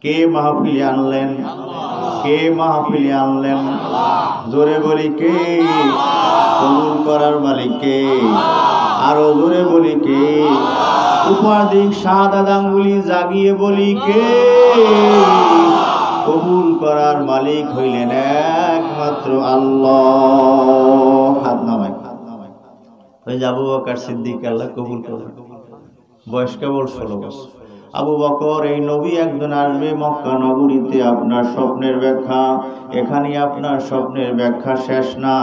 কে মাহফিলে আনলেন? কে মাহফিলে আনলেন? জোরে বলি কে? কবুল করার মালিক কে? আরো জোরে বলি কে? উপাধিক শাহাদাত আঙ্গুলি জাগিয়ে বলি কে? কবুল করার মালিক হইলেন একমাত্র আল্লাহ। হাত নামাই। ওই যে আবু বকর সিদ্দিক আল্লাহ কবুল করলেন। বয়স কেবল 16 বছর। আবু বকর, এই নবী একজন আসবে মক্কা নগরীতে, আপনার স্বপ্নের ব্যাখ্যা এখানে। আপনার স্বপ্নের ব্যাখ্যা শেষ না।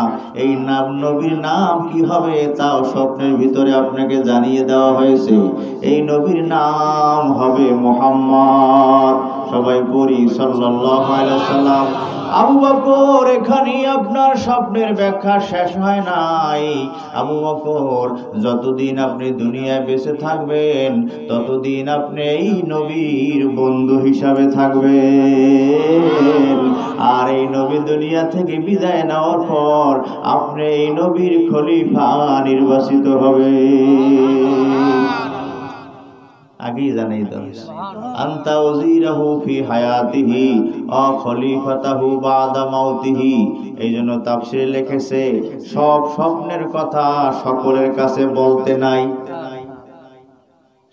এই নাম নবীর নাম কি হবে তাও স্বপ্নের ভিতরে আপনাকে জানিয়ে দেওয়া হয়েছে। এই নবীর নাম হবে মুহাম্মদ। সবাই পড়ি সাল্লাল্লাহু আলাইহি ওয়াসাল্লাম। আবু বকর, এখানে আপনার স্বপ্নের ব্যাখ্যা শেষ হয় নাই। আবু বকর, যতদিন আপনি দুনিয়ায় বেঁচে থাকবেন ততদিন আপনি এই নবীর বন্ধু হিসাবে থাকবেন। আর এই নবী দুনিয়া থেকে বিদায় নেওয়ার পর আপনি এই নবীর খলিফা নির্বাচিত হবে। আগেই জানাই দাও, আনতা ওয়াজিরাহু ফি হায়াতিহি ওয়া খলিফাতাহু বাদা মাউতিহি। এই জন্য তাফসীরে লিখেছে সব স্বপ্নের কথা সকলের কাছে বলতে নাই।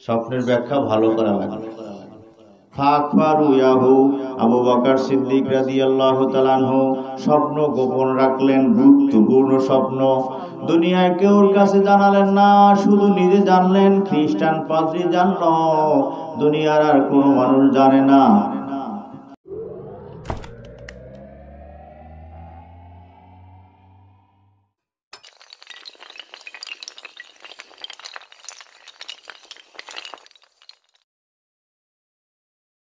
স্বপ্নের ব্যাখ্যা ভালো করা লাগে। ফাকফারুয়াহু, আবু বকর সিদ্দিক রাদিয়াল্লাহু তাআলা আনহু স্বপ্ন গোপন রাখলেন, গুরুত্বপূর্ণ স্বপ্ন। দুনিয়ায় কেউর কাছে জানালেন না, শুধু নিজে জানলেন। খ্রিস্টান পাদ্রী জানলো, দুনিয়ার আর কোনো মানুষ জানে না।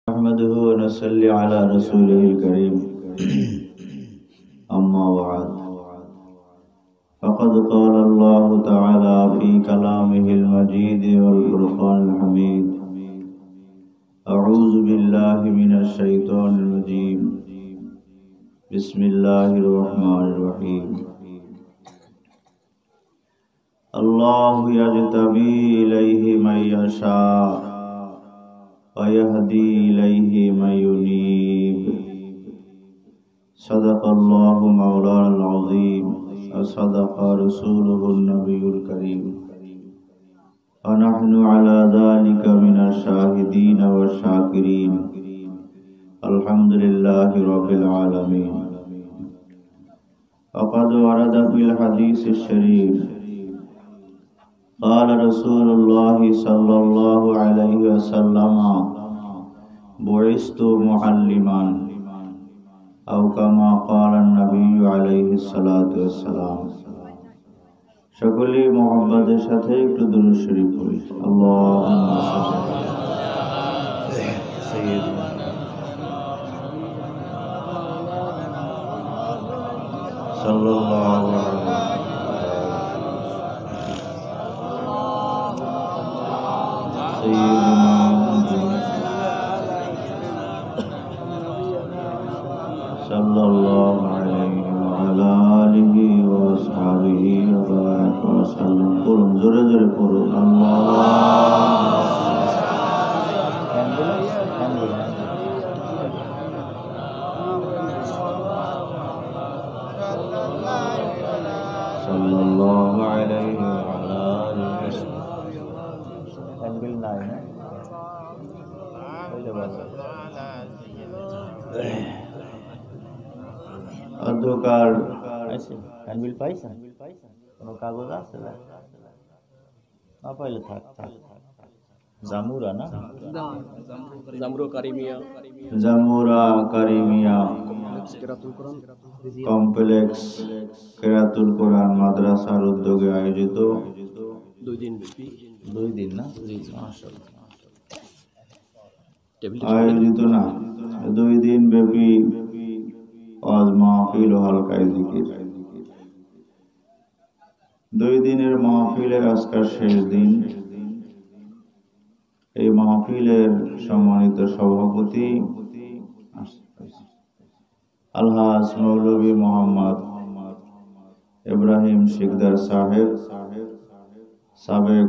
نحمده ونصلي على رسوله الكريم أما بعد فقد قال الله تعالى في كلامه المجيد والفرقان الحميد أعوذ بالله من الشيطان الرجيم بسم الله الرحمن الرحيم الله يجتبي إليه من يشاء ويهدي إليه من ينيب صدق الله مولانا العظيم وصدق رسوله النبي الكريم ونحن على ذلك من الشاهدين والشاكرين الحمد لله رب العالمين وقد ورد في الحديث الشريف قال رسول الله صلى الله عليه وسلم بعثت معلما أو كما قال النبي عليه الصلاة والسلام সকলেই মুহাব্বতের সাথে একটু দুরূদ শরীফ পড়ি। আল্লাহুম্মা সাইয়্যিদিনা সাল্লাল্লাহু আলাইহি sallallahu alaihi wa ala alihi wa ashabihi wa baraka wa sallam. Purun jore jore purun sallallahu alaihi wa ala alihi. Ambil naik. অন্ধকার হ্যান্ডবিল পাইছে, কোনো কাগজ আছে না? পাইলে থাক থাক। জামুরা না, জামুরা কারিমিয়া কমপ্লেক্স কেরাতুল কোরআন মাদ্রাসার উদ্যোগে আয়োজিত 2 দিন না আয়োজিত না 2 দিন ব্যাপী ওয়াজ মাহফিল ও হালকায়ে জিকির। 2 দিনের মাহফিলের আজকের শেষ দিন। এই মাহফিলের সম্মানিত সভাপতি আলহাজ মৌলভী মোহাম্মদ ইব্রাহিম শিকদার সাহেব, সাবেক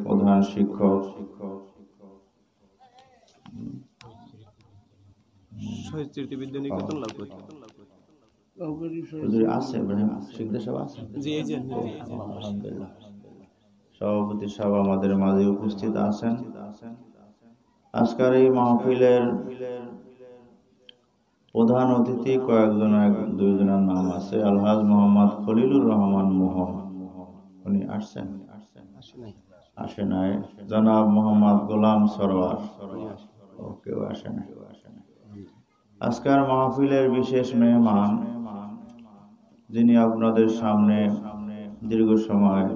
প্রধান শিক্ষক, আছে ইব্রাহিম শিকদার সাহেব আছে? আলহামদুলিল্লাহ। সভাপতি সাহেব আমাদের মাঝে উপস্থিত আছেন। আজকের এই মাহফিলের প্রধান অতিথি দুইজনের নাম আছে। আলহাজ মোহাম্মদ খলিলুর রহমান মোহন, উনি আসছেন? আসে নাই। জনাব মোহাম্মদ গোলাম সরওয়ার, কেউ আসে নাই। আজকের মাহফিলের বিশেষ মেহমান, যিনি আপনাদের সামনে দীর্ঘ সময়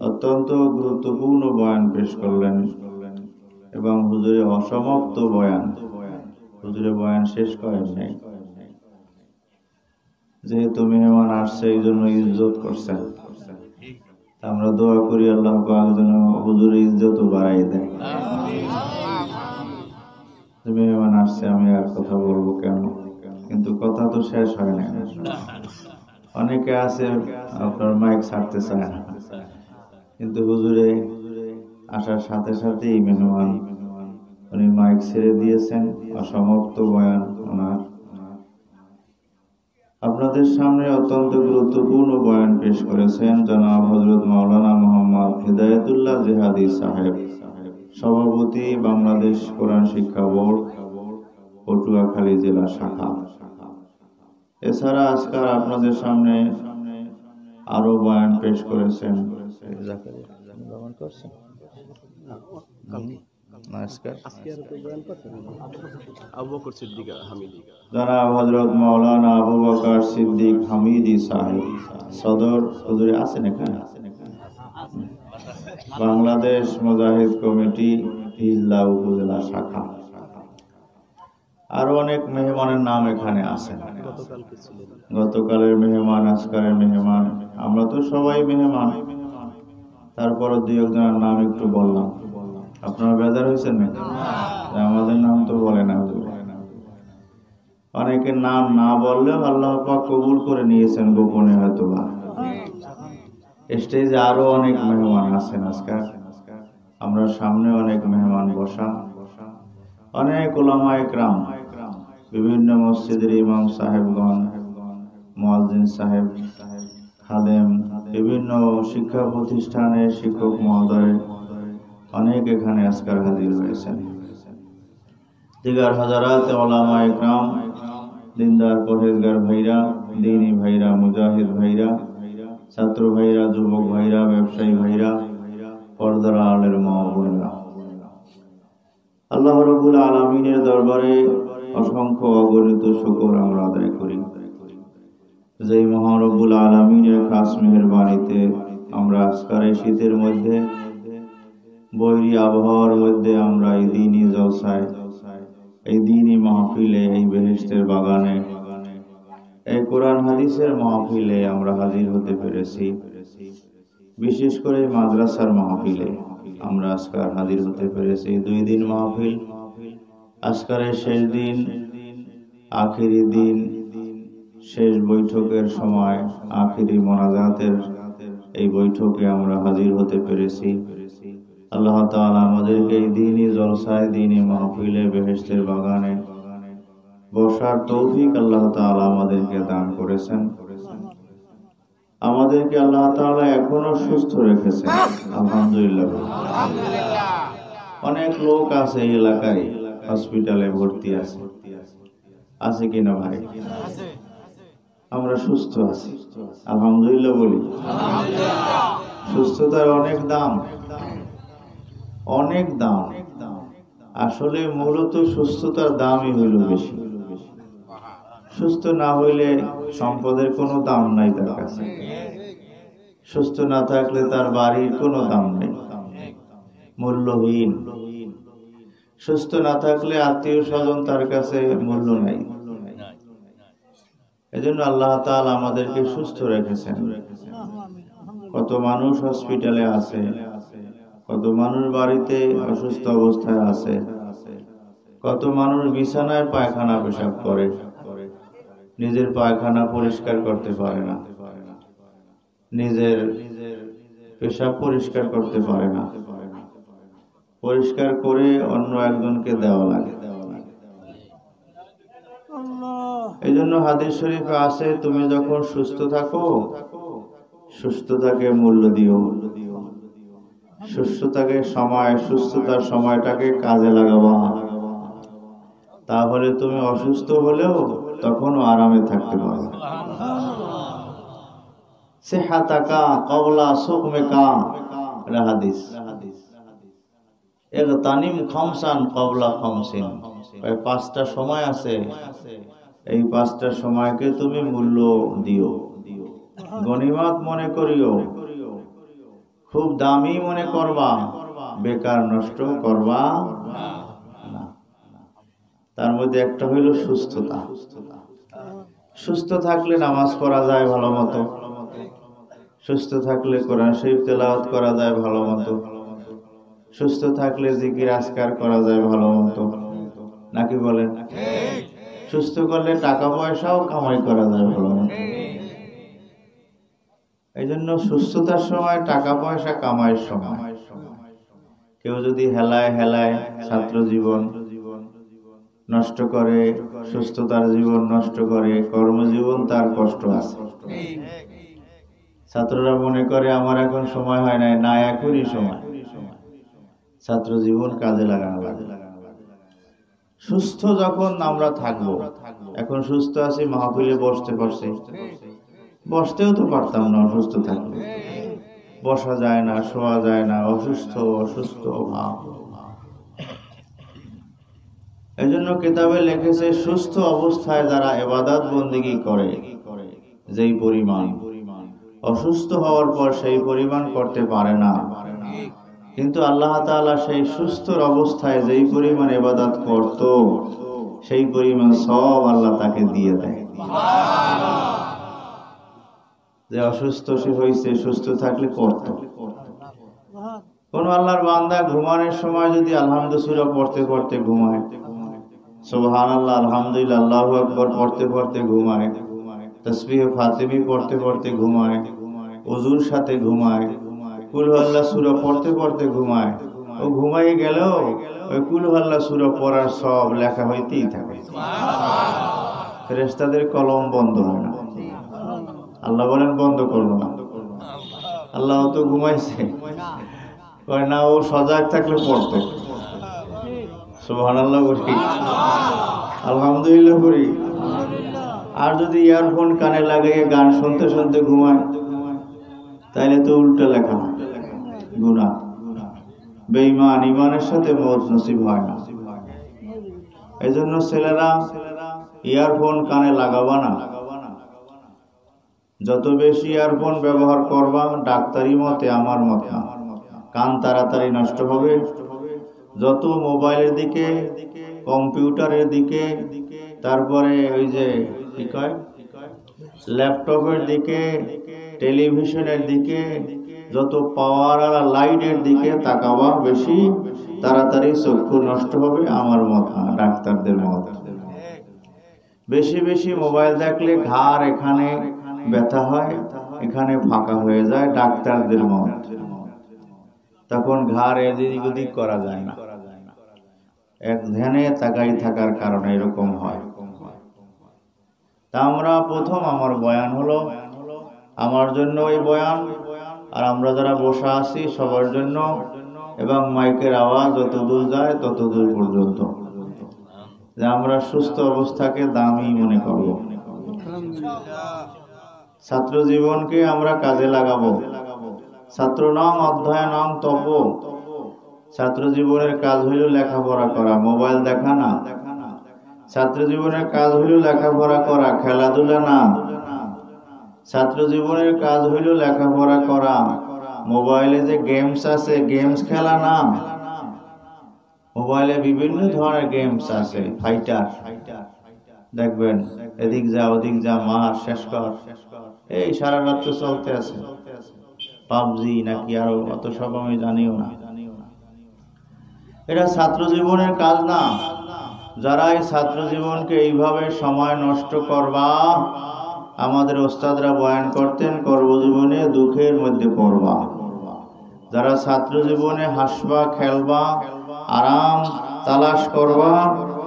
অত্যন্ত গুরুত্বপূর্ণ বয়ান পেশ করলেন এবং হুজুরে অসমাপ্ত বয়ান, হুজুরে বয়ান শেষ করেন নাই। যেহেতু মেহমান আসছে এই জন্য ইজ্জত করছেন, আমরা দোয়া করি আল্লাহ পাক যেন হুজুরের ইজ্জত বাড়াই দেয়। মেহমান আসছে, আমি আর কথা বলবো কেন, কিন্তু কথা তো শেষ হয় না। অনেকে আছে আপনার মাইক ছাড়তে চায় না, কিন্তু হুজুরে আসার সাথে সাথেই মেহমান উনি মাইক ছেড়ে দিয়েছেন। অসমাপ্ত বয়ান ওনার। আপনাদের সামনে অত্যন্ত গুরুত্বপূর্ণ বয়ান পেশ করেছেন জনাব হযরত মাওলানা মোহাম্মদ হিদায়াতুল্লাহ জিহাদি সাহেব, সভাপতি বাংলাদেশ কোরআন শিক্ষা বোর্ড, পটুয়াখালী জেলা শাখা। এছাড়া আজকাল আপনাদের সামনে আরো বয়ান পেশ করেছেন জনাব হযরত মাওলানা আবু বকর সিদ্দিক হামিদি সাহেব, সদর। হুজুরে আছেন এখানে? বাংলাদেশ মুজাহিদ কমিটি হিজলা উপজেলা শাখা। আরো অনেক মেহমানের নাম এখানে আছে। গতকালের মেহমান, আজকালের মেহমান, আমরা তো সবাই মেহমান, তারপর দুই একজনের নাম একটু বললাম। আপনারা বেজার হয়েছেন নাকি? আমাদের নাম তো বলে না। অনেকের নাম না বললেও আল্লাহ পাক কবুল করে নিয়েছেন গোপনে হয়তো। স্টেজে আরো অনেক মেহমান আছেন আজকে। আমরা সামনে অনেক মেহমান বসা, অনেক উলামায়ে কেরাম, বিভিন্ন মসজিদের ইমাম সাহেবগণ, মুয়াজ্জিন সাহেব, খাদেম, বিভিন্ন শিক্ষা প্রতিষ্ঠানের শিক্ষক মহোদয় অনেক এখানে আজকাল হাজির হয়েছেন। দিগার হাজারাত উলামায়ে কেরাম, দিনদার পরহেজগার ভাইরা, দ্বীনি ভাইরা, মুজাহিদ ভাইরা, ছাত্র ভাইরা, যুবক ভাইরা, ব্যবসায়ী ভাইরা, পর্দার আড়ালের মা ও বোনেরা, আল্লাহ রাব্বুল আলামিনের দরবারে অসংখ্য অগণিত শুকর আমরা আদায় করি। যেই মহান রব্বুল আলামিনের খাস মেহেরবানিতে আমরা আজকের এই শীতের মধ্যে, বৈরী আবহাওয়ার মধ্যে আমরা এই দ্বীনি জলসায়, এই দ্বীনি মাহফিলে, এই বেহেশতের বাগানে, এই কোরআন হাদিসের মাহফিলে আমরা হাজির হতে পেরেছি। বিশেষ করে মাদ্রাসার মাহফিলে আমরা আজকাল হাজির হতে পেরেছি। 2 দিন মাহফিল, আজকালের শেষ দিন, আখিরি দিন, শেষ বৈঠকের সময়, আখিরি মোনাজাতের এই বৈঠকে আমরা হাজির হতে পেরেছি। আল্লাহ তাআলা আমাদেরকে এই দ্বীনি জলসায়, দ্বীনি মাহফিলে, বেহেশতের বাগানে বসার তৌফিক আল্লাহ তাআলা আমাদেরকে দান করেছেন। আমাদেরকে আল্লাহ তাআলা এখনো সুস্থ রেখেছেন, আলহামদুলিল্লাহ। অনেক লোক আছে এই এলাকায় হসপিটালে ভর্তি আছে, আছে কিনা ভাই? আমরা সুস্থ আছি, আলহামদুলিল্লাহ বলি। সুস্থতার অনেক দাম, অনেক দাম। আসলে মূলত সুস্থতার দামই হইল বেশি। সুস্থ না হইলে সম্পদের কোনো দাম নাই তার কাছে। সুস্থ না থাকলে তার বাড়ির কোনো দাম নেই, মূল্যহীন। সুস্থ না থাকলে আত্মীয় স্বজন তার কাছে মূল্য নাই। এজন্য আল্লাহ তাআলা আমাদেরকে সুস্থ রেখেছেন। কত মানুষ হসপিটালে আছে, কত মানুষ বাড়িতে অসুস্থ অবস্থায় আছে, কত মানুষ বিছানায় পায়খানা পেশাব করে, নিজের পায়খানা পরিষ্কার করতে পারে না, নিজের পেশাব পরিষ্কার করতে পারে না, পরিষ্কার করে অন্য একজনকে দেওয়া লাগে। এই জন্য হাদিস শরীফে আছে, তুমি যখন সুস্থ থাকো সুস্থতাকে মূল্য দিও, সুস্থতার সময়টাকে কাজে লাগাবা, তাহলে তুমি অসুস্থ হলেও তখনও আরামে থাকতে পারবে। সিহাতাকা ক্বাবলা সুকমিকা, এটা হাদিস। ইগতানিম খামসান ক্বাবলা খামসিন, এই 5টা সময় আছে, এই 5টা সময়কে তুমি মূল্য দিও, গনিমত মনে করিও, খুব দামি মনে করবা, বেকার নষ্ট করবা না। তার মধ্যে একটা হইল সুস্থতা। সুস্থ থাকলে নামাজ পড়া যায় ভালো মতো, সুস্থ থাকলে কোরআন শরীফ তেলাওয়াত করা যায় ভালো মতো, সুস্থ থাকলে জিকির আজকার করা যায় ভালো মতো, নাকি বলেন? সুস্থ করলে টাকা পয়সাও কামাই করা যায় ভালো মতো। এই জন্য সুস্থতার সময় টাকা পয়সা কামাইয়ের সময়। কেউ যদি হেলায় ছাত্র জীবন নষ্ট করে, সুস্থতার জীবন নষ্ট করে, কর্মজীবন তার কষ্ট আছে। ছাত্ররা মনে করে আমার এখন সময় হয় নাই, না এখনই সময়। ছাত্র জীবন কাজে লাগানো লাগে। সুস্থ যখন আমরা থাকবো, এখন সুস্থ আছি, মাহফিলে বসতে পারছি, বসতেও তো পারতাম না অসুস্থ থাকলে। বসা যায় না, শোয়া যায় না, অসুস্থ ভাব। এই জন্য কিতাবে লিখেছে, সুস্থ অবস্থায় যারা ইবাদত বন্দেগী করে যেই পরিমাণ, অসুস্থ হওয়ার পর সেই পরিমাণ করতে পারে না। কিন্তু আল্লাহ তাআলা সেই সুস্থর অবস্থায় যেই পরিমাণ ইবাদত করত, সেই পরিমাণ সব আল্লাহ তাকে দিয়ে দেয়। যে অসুস্থ সে হয়েছে, সুস্থ থাকলে করত। কোন আল্লাহর বান্দা ঘুমানোর সময় যদি আলহামদুলিল্লাহ সূরা পড়তে পড়তে ঘুমায়, সুবহানাল্লাহ, আলহামদুলিল্লাহ, আল্লাহু আকবার পড়তে পড়তে ঘুমায়, তাসবিহ ফাতিমি পড়তে পড়তে ঘুমায়, ওযুর সাথে ঘুমায়, কুল হুয়াল্লাহ সূরা পড়তে পড়তে ঘুমায়, ও ঘুমাই গেলেও ওই কুল হুয়াল্লাহ সূরা পড়ার সব লেখা হইতেই থাকে। ফেরেশতাদের কলম বন্ধ হয় না। আল্লাহ বলেন বন্ধ করবো না। আল্লাহ তো ঘুমাইছে, কয় না, ও সজাগ থাকলে পড়তো। সুবহানাল্লাহ বলি, আলহামদুলিল্লাহ করি। আর যদি ইয়ারফোন কানে লাগিয়ে গান শুনতে শুনতে ঘুমায়, তাইলে তো উল্টা লেখা, গুনাহ, বেঈমান, ইমানের সাথে মওত নসিব হয় না। এই জন্য ছেলেরা ইয়ারফোন কানে লাগাবা না। যত বেশি ইয়ারফোন ব্যবহার করবা, ডাক্তারি মতে, আমার মত না, কান তাড়াতাড়ি নষ্ট হবে। যত মোবাইলের দিকে, কম্পিউটারের দিকে, তারপরে ওই যে কি কয় ল্যাপটপের দিকে, টেলিভিশনের দিকে, যত পাওয়ার আর লাইটের দিকে তাকাবা, বেশি তাড়াতাড়ি চক্ষু নষ্ট হবে, আমার মত না, ডাক্তারদের মত। বেশি বেশি মোবাইল দেখলে ঘাড় এখানে ব্যথা হয়, এখানে ফাঁকা হয়ে যায়, ডাক্তারদের মত। তখন ঘাড় এদিক ওদিক করা যায় না, এক ধ্যানে তাকাই থাকার কারণে এরকম হয়। তা আমরা প্রথম, আমার বয়ান হলো আমার জন্য এই বয়ান, আর আমরা যারা বসা আছি সবার জন্য, এবং মাইকের আওয়াজ যত দূর যায় তত দূর পর্যন্ত, যে আমরা সুস্থ অবস্থাকে দামি মনে করব। ছাত্র জীবনকে আমরা কাজে লাগাবো। ছাত্র নং অধ্যয়নং তপ। ছাত্র জীবনের কাজ হইল লেখাপড়া করা, মোবাইল দেখা না। ছাত্র জীবনের কাজ হইল লেখাপড়া করা, খেলাধুলা না। ছাত্র জীবনের কাজ হইল লেখাপড়া করা, মোবাইলে যে গেমস আছে গেমস খেলা না। মোবাইলে বিভিন্ন ধরনের গেমস আছে, ফাইটার, দেখবেন এদিক যা ওদিক যা, মার শেষ কর, এই সারা রাত তো চলতে আছে। পাবজি নাকি আরো অত সব আমি জানিও না। এটা ছাত্র জীবনের কাজ না। যারা এই ছাত্র জীবনকে এইভাবে সময় নষ্ট করবা, আমাদের ওস্তাদরা বয়ান করতেন, কর্মজীবনে দুঃখের মধ্যে পড়বা। যারা ছাত্র জীবনে হাসবা, খেলবা, আরাম তালাশ করবা,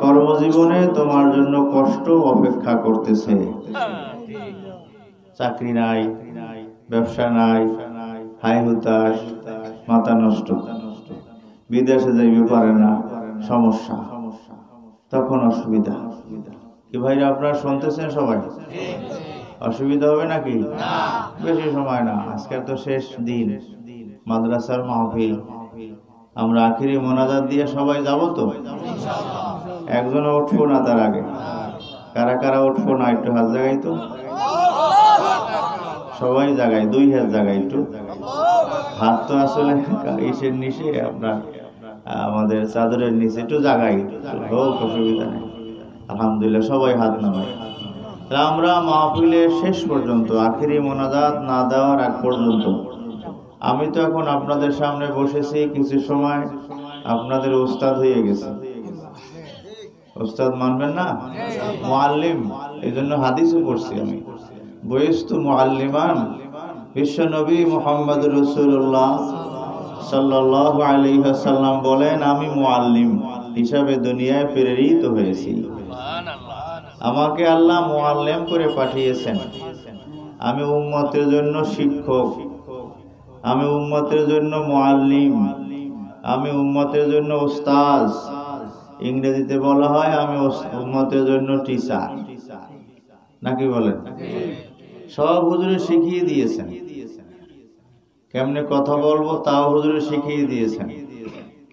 কর্মজীবনে তোমার জন্য কষ্ট অপেক্ষা করতেছে। চাকরি নাই, ব্যবসা নাই, হাই হুতাশ, মাথা নষ্ট, বিদেশে যাইতে পারে না, সমস্যা, তখন অসুবিধা। কি ভাইরা আপনারা শুনতেছেন সবাই? অসুবিধা হবে নাকি? বেশি সময় না, আজকে তো শেষ দিন মাদ্রাসার মাহফিল। আমরা আখিরি মোনাজাত দিয়ে সবাই যাব তো? একজনও উঠবো না তার আগে। কারা কারা উঠবো না একটু হাত জাগাই তো। সবাই জাগাই, 2 হাত জাগাই একটু। হাত তো আসলে ইসের নিচে, আপনার আমাদের চাদরের নিচে একটু জাগাই, হোক অসুবিধা নেই। আলহামদুলিল্লাহ সবাই হাত নামাই। আমরা মাহফিলের শেষ পর্যন্ত, আখিরি মোনাজাত না দেওয়ার আগ পর্যন্ত, আমি তো এখন আপনাদের সামনে বসেছি, কিছু সময় আপনাদের উস্তাদ হয়ে গেছে। উস্তাদ মানবেন না? মুআল্লিম, এই জন্য হাদিসও পড়ছি আমি, বয়স্তু মুআল্লিমান। বিশ্ব নবী মুহাম্মদুর রাসূলুল্লাহ সাল্লাল্লাহু আলাইহি ওয়াসাল্লাম বলেন, আমি মুআল্লিম হিসাবে দুনিয়ায় প্রেরিত হয়েছি। আমাকে আল্লাহ মুআল্লিম করে পাঠিয়েছেন। আমি উম্মতের জন্য শিক্ষক, আমি উম্মতের জন্য মুআল্লিম, আমি উম্মতের জন্য উস্তাদ। ইংরেজিতে বলা হয় আমি উম্মতের জন্য টিচার, নাকি বলেন? সব হুজুরে শিখিয়ে দিয়েছেন। কেমনে কথা বলবো তাও হুজুরে শিখিয়ে দিয়েছেন,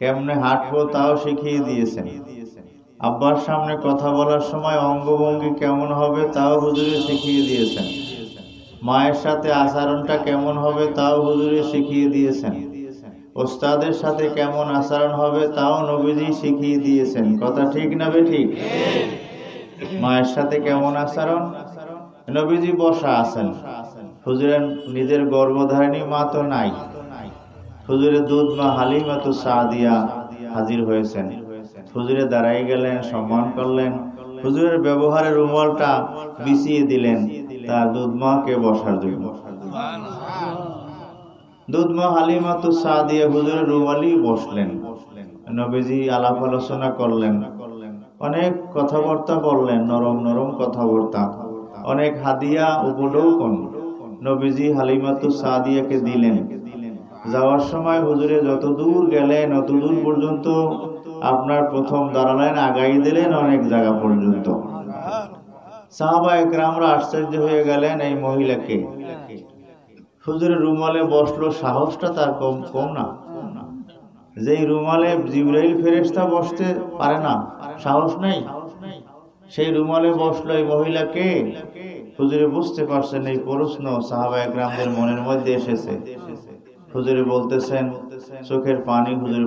কেমনে হাঁটবো তাও শিখিয়ে দিয়েছেন। আব্বার সামনে কথা বলার সময় অঙ্গভঙ্গি কেমন হবে তাও হুজুরে শিখিয়ে দিয়েছেন। মায়ের সাথে আচরণটা কেমন হবে তাও হুজুরে শিখিয়ে দিয়েছেন। ওস্তাদের সাথে কেমন আচরণ হবে তাও নবীজি শিখিয়ে দিয়েছেন। কথা ঠিক না বেঠিক? মায়ের সাথে কেমন আচরণ, নবীজি বসা আছেন, হুজুরের নিজের গর্ভধারিণী মা তো নাই, হুজুরের দুধ মা হালিমা তো সাদিয়া হাজির হয়েছেন। হুজুরে দাঁড়াই গেলেন, সম্মান করলেন, হুজুরের ব্যবহারের রুমালটা বিছিয়ে দিলেন তার দুধ মাকে বসার জন্য। দুধ মা হালিমা তো সাদিয়া হুজুরের রুমালেই বসলেন। নবীজি আলাপ আলোচনা করলেন, অনেক কথাবার্তা বললেন, নরম নরম কথাবার্তা, অনেক হাদিয়া উপঢৌকন নবীজি হালিমাতু সাদিয়াকে দিলেন। যাওয়ার সময় হুজুরে যত দূর গেলেন অত দূর পর্যন্ত আপনার প্রথম দাঁড়ালেন, আগাই দিলেন অনেক জায়গা পর্যন্ত। সাহাবায়ে কেরামরা আশ্চর্য হয়ে গেলেন, এই মহিলাকে। হুজুরের রুমালে বসলো, সাহসটা তার কম না। যেই রুমালে জিবরাইল ফেরেশতা বসতে পারে না, সাহস নেই, সেই রুমালে বসলো এই মহিলাকে। হুজুরে বুঝতে পারছেন এই প্রশ্ন সাহাবায়ে কেরামদের মনের মধ্যে এসেছে। হুজুরে বলতেছেন, চোখের পানি হুজুরে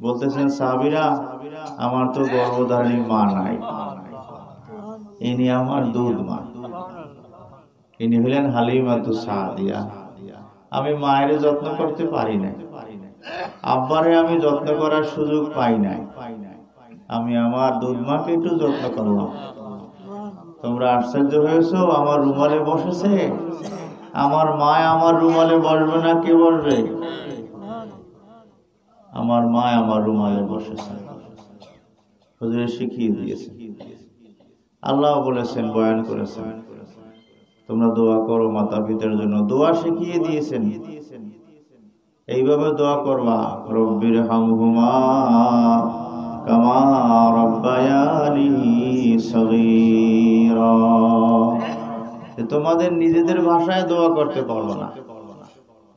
বলতেছেন, সাহাবীরা, আমার তো গর্ভধারিণী মা নাই, ইনি আমার দুধ মা, ইনি হলেন হালিমাতু সাদিয়া। আমি মায়ের যত্ন করতে পারি নাই, আব্বারে আমি যত্ন করার সুযোগ পাই নাই, আমি আমার দুধ মাকে একটু যত্ন করলাম। তোমরা আশ্চর্য হয়েছো, আমার রুমালে বসেছে, আমার মা আমার রুমালে বসবে না, কে বসবে? আমার মা আমার রুমালে বসেছে। হুজুরে শিখিয়ে দিয়েছে। আল্লাহ বলেছেন, বয়ান করেছেন, তোমরা দোয়া করো মাতা পিতার জন্য, দোয়া শিখিয়ে দিয়েছেন। এইভাবে দোয়া করবা, রব্বির হামহুমা কামা রাব্বায়ানি সগীরা। তোমাদের নিজেদের ভাষায় দোয়া করতে পারবো না,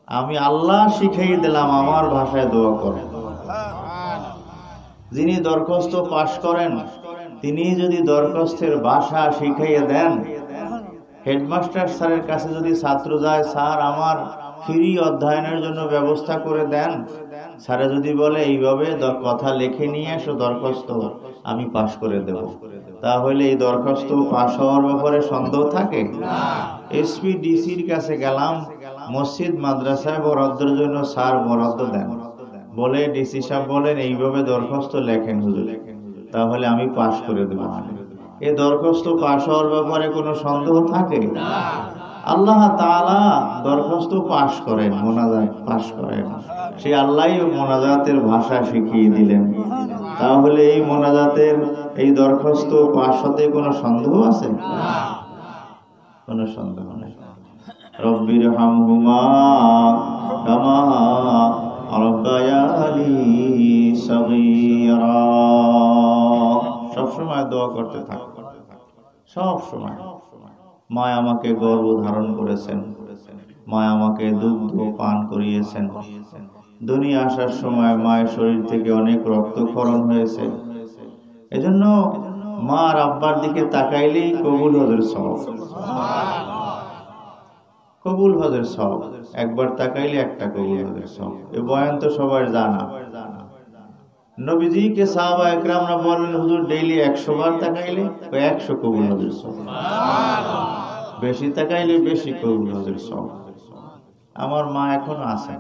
আমি আল্লাহ শিখিয়ে দিলাম আমার ভাষায় দোয়া করো। যিনি দরখাস্ত পাশ করেন তিনি যদি দরখাস্তের ভাষা শিখিয়ে দেন, হেডমাস্টার স্যারের কাছে যদি ছাত্র যায়, স্যার আমার ফ্রি অধ্যয়নের জন্য ব্যবস্থা করে দেন, স্যারে যদি বলে এইভাবে কথা লিখে নিয়ে এসো দরখাস্ত, আমি পাশ করে দেব, তাহলে এই দরখাস্ত পাশ হওয়ার ব্যাপারে সন্দেহ থাকে? এসপি ডিসির কাছে গেলাম, মসজিদ মাদ্রাসায় বরাদ্দের জন্য স্যার বরাদ্দ দেন, বলে ডিসি সাহেব বলেন এইভাবে দরখাস্ত লেখেন হুজুর, তাহলে আমি পাশ করে দেব। এই দরখাস্ত পাশ হওয়ার ব্যাপারে কোনো সন্দেহ থাকে? আল্লাহ তাআলা দরখাস্ত পাশ করেন, মোনাজাত পাশ করেন, সেই আল্লাহই মোনাজাতের ভাষা শিখিয়ে দিলেন। তাহলে এই মোনাজাতের এই দরখাস্ত পাশ হতে কোনো সন্দেহ আছে? কোনো সন্দেহ নেই। রব্বির হামহুমা কামা রাব্বায়ানি সগীরা। সবসময় দোয়া করতে থাকো, সব সময়। মা আমাকে গর্ভ ধারণ করেছেন, মা আমাকে দুগ্ধ পান করিয়েছেন। দুনিয়া আসার সময় মায়ের শরীর থেকে অনেক রক্তক্ষরণ হয়েছে। এজন্য মা আর আব্বার দিকে তাকাইলেই কবুল হজের সওয়াব, কবুল হজের সওয়াব। একবার তাকাইলে একটা কবুল হজের সওয়াব। এই বয়ান তো সবার জানা। নবীজিকে সাহাবা একরামরা বলেন, হুজুর ডেইলি 100 বার তাকাইলে 100 কবুল হজের সওয়াব, বেশি তাকাইলে বেশি কবুল হজের সওয়াব। আমার মা এখনো আছে,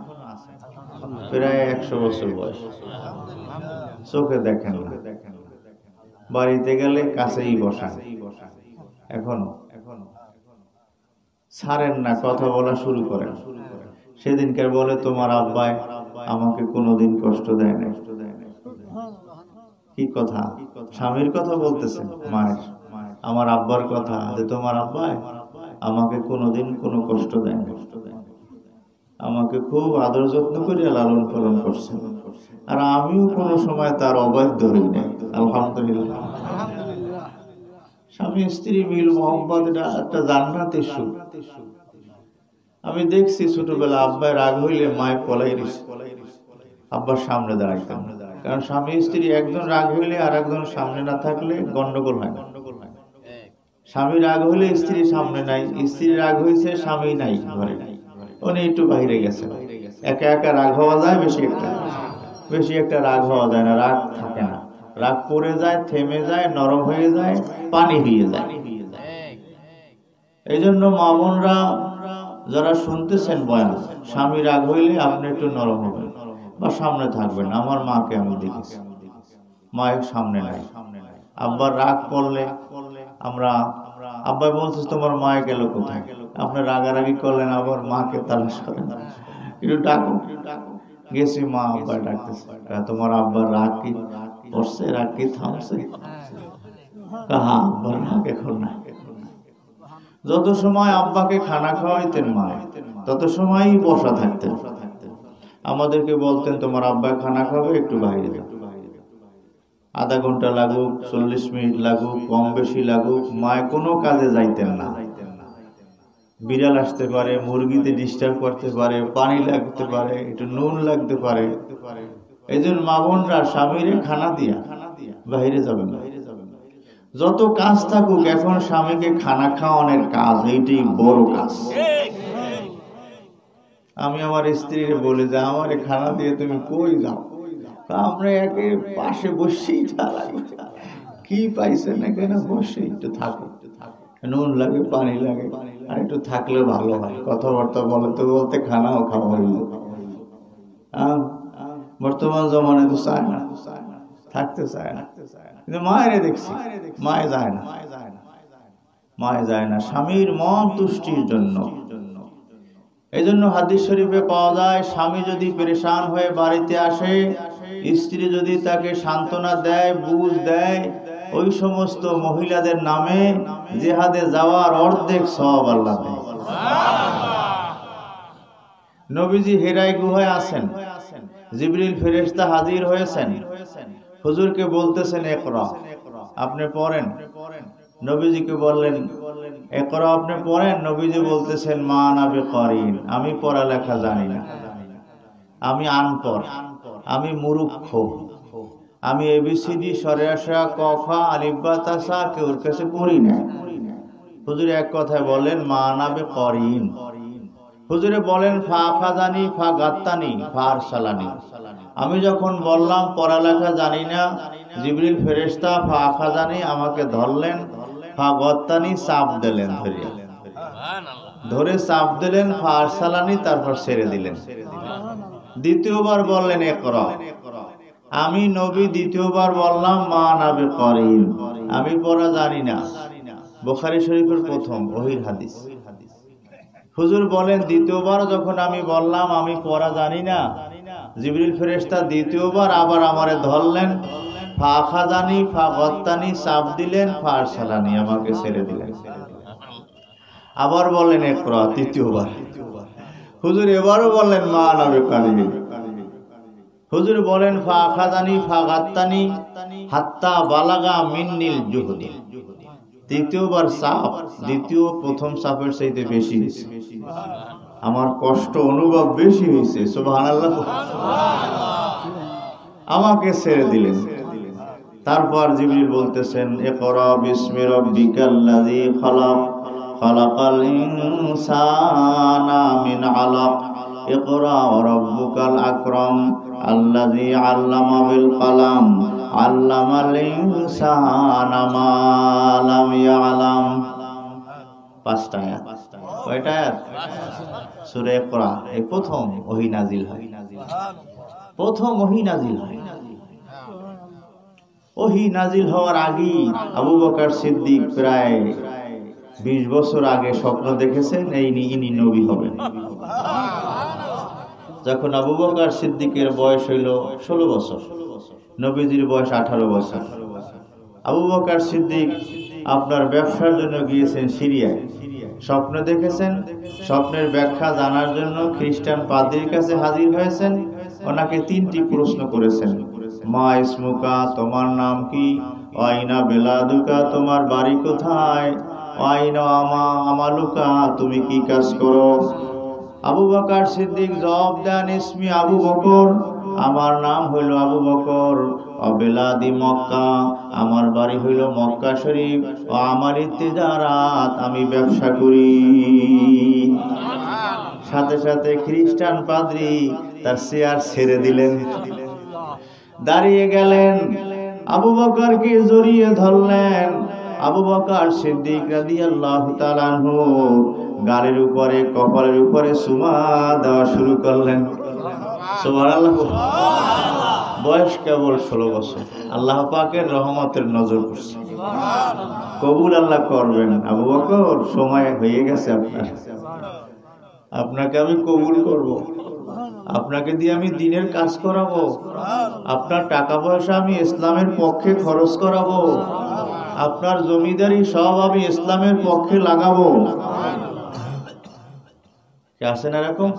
প্রায় 100 বছর বয়স, চোখে দেখেন না, বাড়িতে গেলে কাছেই বসা, এখনো ছাড়েন না, কথা বলা শুরু করেন। সেদিনকার বলে, তোমার আব্বাই আমাকে কোনোদিন কষ্ট দেয় না। কি কথা? স্বামীর কথা বলতেছেন মায়ের, আমার আব্বার কথা, যে তোমার আব্বাই আমাকে কোনোদিন কোনো কষ্ট দেয় না, আমাকে খুব আদর যত্ন করে লালন পালন করছে, আর আমিও কোনো সময় তার অবাধ্য হই নাই। আলহামদুলিল্লাহ। স্বামী স্ত্রী মিল মোহাম্মদ একটা জান্নাতের সুখ। আমি দেখছি ছোটবেলা আব্বাই রাগ হইলে মায় পলাই দিছে, আব্বার সামনে দাঁড়াইতাম না, কারণ স্বামী স্ত্রী একজন রাগ হইলে আর একজন সামনে না থাকলে গন্ডগোল হয় না। স্বামী রাগ হইলে স্ত্রী সামনে নাই, স্ত্রী রাগ হয়েছে স্বামী নাই ঘরে, উনি একটু বাইরে গেছে। একা একা রাগ হওয়া যায়, বেশি একটা রাগ হওয়া যায় না, রাগ থাকে না, রাগ পড়ে যায়, থেমে যায়, নরম হয়ে যায়, পানি হয়ে যায়। এই জন্য মা বোনরা যারা শুনতেছেন বয়ান, স্বামী রাগ হইলে আপনি একটু নরম হবেন বা সামনে থাকবেন। আমার মাকে আমি দেখেছি, মায়ের সামনে নাই। আব্বার রাগ করলে আমরা, আব্বা বলছে তোমার মায় গেল কোথায়, আপনি রাগারাগি করলেন, আবার মাকে তালাশ করেন, একটু ডাকো। গেছি, মা আব্বা ডাকতেছে, তোমার আব্বার রাগ কি করছে, রাগ কি থামছে? হ্যাঁ, আব্বার রাগ এখন না। যত সময় আব্বাকে খানা খাওয়াইতেন মা, তত সময়ই বসা থাকতেন। আমাদেরকে বলতেন, তোমার আব্বা খানা খাবে, একটু বাইরে যাও, আধা ঘন্টা লাগুক, 40 মিনিট লাগুক, কম বেশি লাগুক, মায় কোনো কাজে যাইতেন না। বিড়াল আসতে পারে, মুরগিতে ডিস্টার্ব করতে পারে, পানি লাগতে পারে, একটু নুন লাগতে পারে, এই জন্য মা বোনরা স্বামীরে খানা দিয়া বাইরে যাবেন না। যত কাজ থাকুক, এখন স্বামীকে খানা খাওয়ানোর কাজ, এইটাই বড় কাজ। আমি আমার স্ত্রীকে বলি যে আমারে খানা দিয়ে তুমি কই যাও, আমরা একে পাশে বসেই কি পাইছে না কেন, বসে একটু থাকো, নুন লাগে, পানি লাগে, আর একটু থাকলে ভালো হয়। কথাবার্তা বলতে বলতে খানাও খাওয়া হইল। বর্তমান জমানে তো চায় না, থাকতে চায় না, কিন্তু মায়ের দেখছি মায়ে যায় না, মায়ে যায় না স্বামীর মন তুষ্টির জন্য। এই জন্য হাদিস শরীফে পাওয়া যায়, স্বামী যদি পেরেশান হয়ে বাড়িতে আসে, স্ত্রী যদি তাকে সান্ত্বনা দেয়, বুঝ দেয়, ওই সমস্ত মহিলাদের নামে জিহাদে যাওয়ার অর্ধেক সওয়াব আল্লাহ দেয়। নবীজি হেরাই গুহায় আছেন, জিবরিল ফেরেশতা হাজির হয়েছেন, হুজুরকে বলতেছেন ইকরা, আপনি পড়েন। নবীজিকে বললেন ইকরা, আপনি পড়েন। নবীজি বলতেছেন মা আনা বিকারিন, আমি পড়ালেখা জানি না, আমি আনপড়, আমি মূর্খ, আমি এবিসিডি সরেয়াশা ক খ আলিফ বা তা সা কেউর কাছে পড়ি না। হুজুর এক কথায় বলেন মা আনা বিকারিন। হুজুরে বলেন ফা খাজানি, ফা গাত্তানি, ফা আরসালানি। আমি যখন বললাম পড়ালেখা জানি না, জিবরিল ফেরেশতা ফা খাজানি আমাকে ধরলেন, ফা গাত্তানি চাপ দিলেন, ধরে চাপ দিলেন, ফা আরসালানি তারপর ছেড়ে দিলেন। দ্বিতীয়বার বললেন ইকরা, আমি নবী দ্বিতীয়বার বললাম মা আনা বিকারিন, আমি পড়া জানি না। বুখারী শরীফের প্রথম ওহীর হাদিস। হুজুর বলেন দ্বিতীয়বার যখন আমি বললাম আমি পড়া জানি না, জিবরিল ফেরেশতা দ্বিতীয়বার আবার আমারে ধরলেন, ফাখাজানি ফাগত্তানি চাপ দিলেন, ফারসালানি আমাকে ছেড়ে দিলেন। আবার বললেন ইকরা, তৃতীয়বার। হুজুর এবারও বললেন মা আনা কারিম। হুজুর বলেন ফাখাজানি ফাগাত্তানি হাত্তা বালাগা মিন্নিল জুহদি। তৃতীয়বার চাপ দ্বিতীয় প্রথম চাপের চাইতে বেশি হয়েছে, আমার কষ্ট অনুভব বেশি হয়েছে। সুবহানাল্লাহ। আমাকে ছেড়ে দিলেন। তারপর জিবরিল বলতেছেন ইকরা বিসমি রাব্বিকাল্লাযী খালাক খালাকাল ইনসানা মিন আলাক ইকরা ওয়া রাব্বুকাল আকরাম আল্লাযী আল্লামা বিল কলম আল্লামাল ইনসানা মা লাম ইয়ালাম। 5টা আয়াত। কয়টা আয়াত? সূরা ইকরা এই প্রথম ওহী নাজিল হয়, প্রথম ওহী নাজিল হয়। ওহী নাজিল হওয়ার আগে আবু বকর সিদ্দিক প্রায় 20 বছর আগে স্বপ্ন দেখেছেন ইনি নবী হবেন। যখন আবু বকর সিদ্দিকের বয়স হইল 16 বছর, নবীজির বয়স 18 বছর। আবু বকর সিদ্দিক আপনার ব্যবসার জন্য গিয়েছেন সিরিয়ায়, স্বপ্ন দেখেছেন। স্বপ্নের ব্যাখ্যা জানার জন্য খ্রিস্টান পাদ্রীর কাছে হাজির হয়েছেন। ওনাকে 3টি প্রশ্ন করেছেন। মা ইসমুকা, তোমার নাম কি? আইনা বেলাদুকা, তোমার বাড়ি কোথায়? আইনা আমালুকা, তুমি কি কাজ করো? আবু বকর সিদ্দিক জবাব দেন ইসমি আবু বকর, আমার নাম হইল আবু বকর। অবেলাদি মক্কা, আমার বাড়ি হইল মক্কা শরীফ। ও আমার তিজারাত, আমি ব্যবসা করি। সাথে সাথে খ্রিস্টান পাদ্রী তার চেয়ার ছেড়ে দিলেন, দাঁড়িয়ে গেলেন, আবু বকরকে জড়িয়ে ধরলেন। আবু বকর সিদ্দিক রাদিয়াল্লাহু তাআলা আনহু গালের উপরে কপালের উপরে চুমা দেওয়া শুরু করলেন। সুবহানাল্লাহ। বয়স কেবল 16 বছর। আল্লাহ পাকের রহমতের নজর পড়ছে, কবুল আল্লাহ করবেন। আবু বকর সময় হয়ে গেছে আপনার, আপনাকে আমি কবুল করব, আপনাকে দিয়ে আমি দ্বীনের কাজ করাবো, আপনার টাকা পয়সা আমি ইসলামের পক্ষে খরচ করাবো, আপনার জমিদারি সব আমি ইসলামের পক্ষে লাগাবো। আছেন এরকম?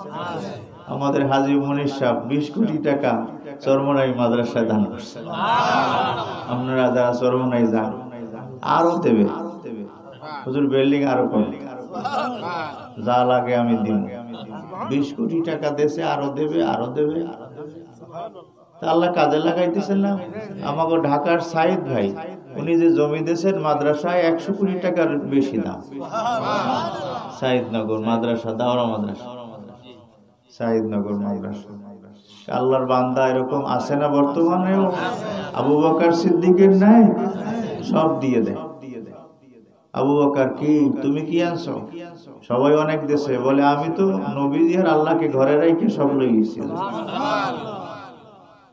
আমাদের হাজী মনির সাহেব 20 কোটি টাকা চরমনাই মাদ্রাসায় দান করছে। আপনারা যারা চরমনাই যান আরো দেবে, হুজুর বিল্ডিং আরো করবে, যা লাগে আমি দিব। 20 কোটি টাকা দেশে আরো দেবে, আরো দেবে। আল্লাহ কাজে লাগাইতেছেন না। আমাকে ঢাকার সাইদ ভাই, উনি যে জমি দেশের মাদ্রাসায় 100 কোটি টাকার বেশি দাম। সাইদনগর মাদ্রাসা, দাওরা মাদ্রাসা, সাইদনগর মাদ্রাসা। আল্লাহর বান্দা এরকম আছে না বর্তমানেও? আবু বকর সিদ্দিকের নাই, সব দিয়ে দেয়। আবু বকর কি তুমি কি আনছো? সবাই অনেক দেশে বলে আমি তো নবীজি আর আল্লাহকে ঘরে রেখে সব লই গেছি।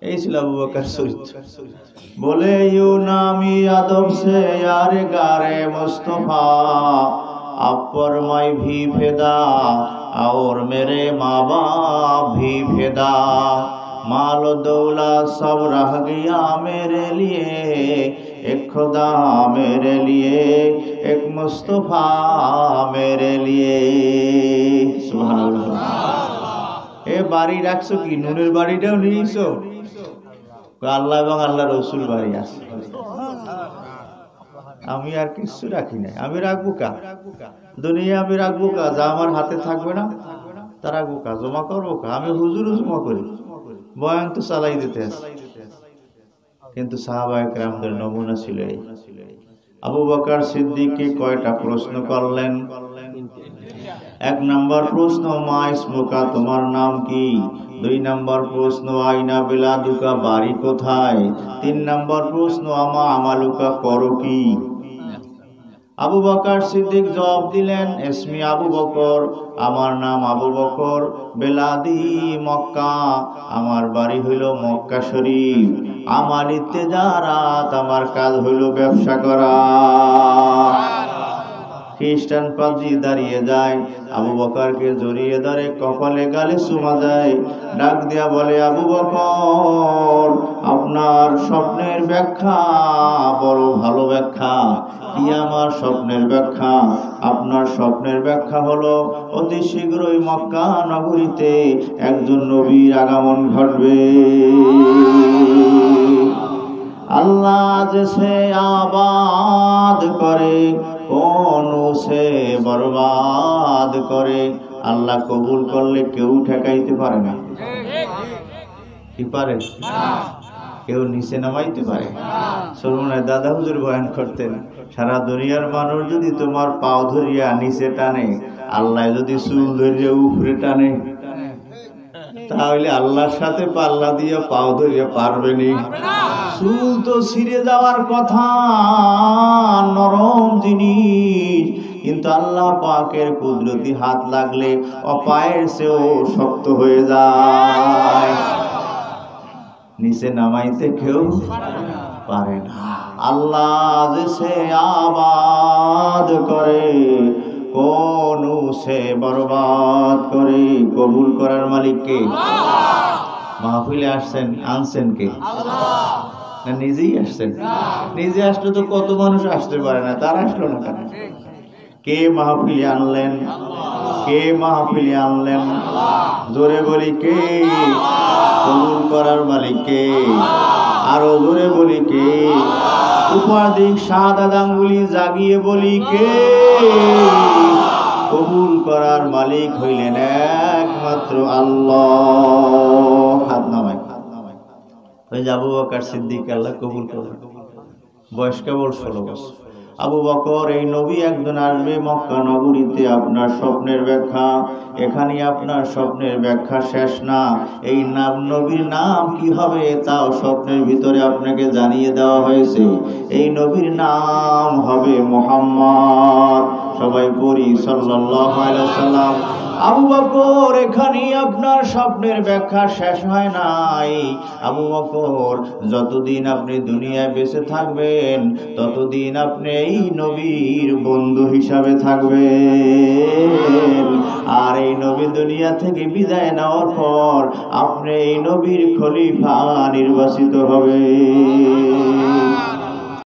এই ছিল আবু বকর চরিত্র। বলে ইউ নামি আদব সে यार गारे मुस्तफा आप पर मैं भी फिदा और मेरे माँ बाप भी फिदा माल दौलत सब रह गया मेरे लिए एक खुदा मेरे लिए एक मुस्तफा मेरे लिए। सुबहानाल्लाह। ए बाड़ी রাখছো কি? নুনের বাড়িটাও নিয়েছো? আল্লাহ এবং আল্লাহ রসুল বাড়ি আছে, আমি আর কিছু রাখি নাই। আমি রাখবো কা? দুনিয়া আমি রাখবো কা? যা আমার হাতে থাকবে না তা রাখবো কা? জমা করবো কা? আমি হুজুরও জমা করি, বয়ান তো চালাই দিতে আছে। কিন্তু সাহাবায়ে কেরামদের নমুনা ছিল এই। আবু বকর সিদ্দিককে কয়টা প্রশ্ন করলেন? 1 নম্বর প্রশ্ন মা ইসমুকা, তোমার নাম কি? 2 নম্বর প্রশ্ন আইনা বিলাদুকা, বাড়ি কোথায়? 3 নম্বর প্রশ্ন আমা আমালুকা, করো কি? আবু বকর সিদ্দিক জবাব দিলেন ইসমি আবু বকর, আমার নাম আবু বকর। বেলাদি মক্কা, আমার বাড়ি হইল মক্কা শরীফ। আমার তিজারাত, আমার কাজ হইল ব্যবসা করা। খ্রিস্টান পাদ্রী দাঁড়িয়ে যায়, আবু বকরকে জড়িয়ে ধরে, কপালে গালে চুমা দেয়, ডাক দিয়া বলে, আবু বকর, আপনার স্বপ্নের ব্যাখ্যা বড় ভালো ব্যাখ্যা। কি আমার স্বপ্নের ব্যাখ্যা? আপনার স্বপ্নের ব্যাখ্যা হলো অতি শীঘ্রই মক্কা নগরীতে একজন নবীর আগমন ঘটবে। আল্লাহ যে আবাদ করে, কোন সে বরবাদ করে। আল্লাহ কবুল করলে কেউ ঠেকাইতে পারে না। কি পারে? কেউ নিচে নামাইতে পারে? সরমনের দাদা হুজুর বয়ান করতেন, সারা দুনিয়ার মানুষ যদি তোমার পাও ধরিয়া নিচে টানে, আল্লাহ যদি চুল ধরিয়া উপরে টানে, তাহলে আল্লাহর সাথে পাল্লা দিয়ে পাও ধরিয়া পারবে নি। চুল তো ছিঁড়ে যাওয়ার কথা, নরম জিনিস, কিন্তু আল্লাহ পাকের কুদরতি হাত লাগলে পায়ের চেয়েও শক্ত হয়ে যায়, নিচে নামাইতে কেউ পারে না। আল্লাহ যে সে আবাদ করে, কোন সে বরবাদ করে। কবুল করার মালিক কে? মাহফিলে আসছেন, আনছেন কে? না নিজেই আসছেন? নিজে আসলে তো কত মানুষ আসতে পারে না, তারা আসলো না কেন? কে মাহফিলে আনলেন? কে মাহফিলে আনলেন? জোরে বলি কে? কবুল করার মালিক কে? আরো জোরে বলি কে? উপাধিক শাহাদাত আঙ্গুলি জাগিয়ে বলি কে? কবুল করার মালিক হইলেন একমাত্র আল্লাহ। হাত নামায়। ওই যে আবু বকর সিদ্দিক আল্লাহ কবুল করলেন, বয়স কেবল 16 বছর। আবু বকর, এই নবী একজন আসবে মক্কা নগরীতে, আপনার স্বপ্নের ব্যাখ্যা। এখানে আপনার স্বপ্নের ব্যাখ্যা শেষ না, এই নাম নবীর নাম কি হবে তাও স্বপ্নের ভিতরে আপনাকে জানিয়ে দেওয়া হয়েছে। এই নবীর নাম হবে মুহাম্মদ। সবাই পড়ি সাল্লাল্লাহু আলাইহি সাল্লাম। আবু বকর, এখানে আপনার স্বপ্নের ব্যাখ্যা শেষ হয় নাই। আবু বকর, যতদিন আপনি দুনিয়ায় বেঁচে থাকবেন ততদিন আপনি এই নবীর বন্ধু হিসাবে থাকবেন। আর এই নবী দুনিয়া থেকে বিদায় নেওয়ার পর আপনি এই নবীর খলিফা নির্বাচিত হবে।